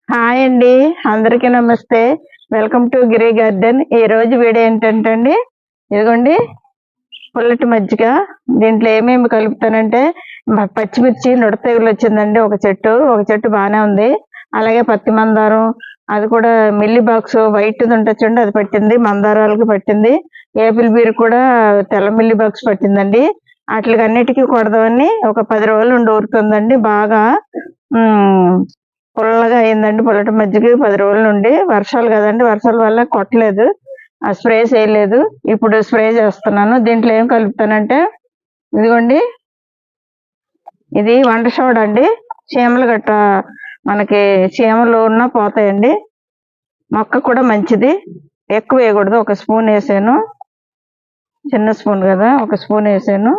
Hi అండి. అందరికీ నమస్తే. Welcome to Giri garden. ఈ రోజు వీడియో ఏంటంటే అండి, ఇదిగోండి పుల్లటి మజ్జిగ. దీంట్లో ఏమేమి కలుపుతానంటే పచ్చిమిర్చి నుడ తెగులు వచ్చిందండి. ఒక చెట్టు బాగానే ఉంది. అలాగే పత్తి మందారం, అది కూడా మిల్లీ బాక్స్ వైట్ ఉంటుంది చూడండి, అది పట్టింది. మందారాలకి పట్టింది. ఏపిల్ బీర్ కూడా తెల్ల మిల్లీ బాక్స్ పట్టిందండి. వాటికి అన్నిటికీ కొడదామని ఒక 10 రోజులు ఉండి ఊరుతుందండి. బాగా పుల్లగా అయిందండి. పుల్లటి మజ్జిగ 10 రోజుల నుండి. వర్షాలు కదండి, వర్షాల వల్ల కొట్టలేదు, స్ప్రే చేయలేదు. ఇప్పుడు స్ప్రే చేస్తున్నాను. దీంట్లో ఏం కలుపుతానంటే ఇదిగోండి, ఇది వంట సోడా అండి. చీమలు గట్ట మనకి చీమలు ఉన్నా పోతాయండి. మొక్క కూడా మంచిది. ఎక్కువ వేయకూడదు, ఒక స్పూన్ వేసాను. చిన్న స్పూన్ కదా, ఒక స్పూన్ వేసాను.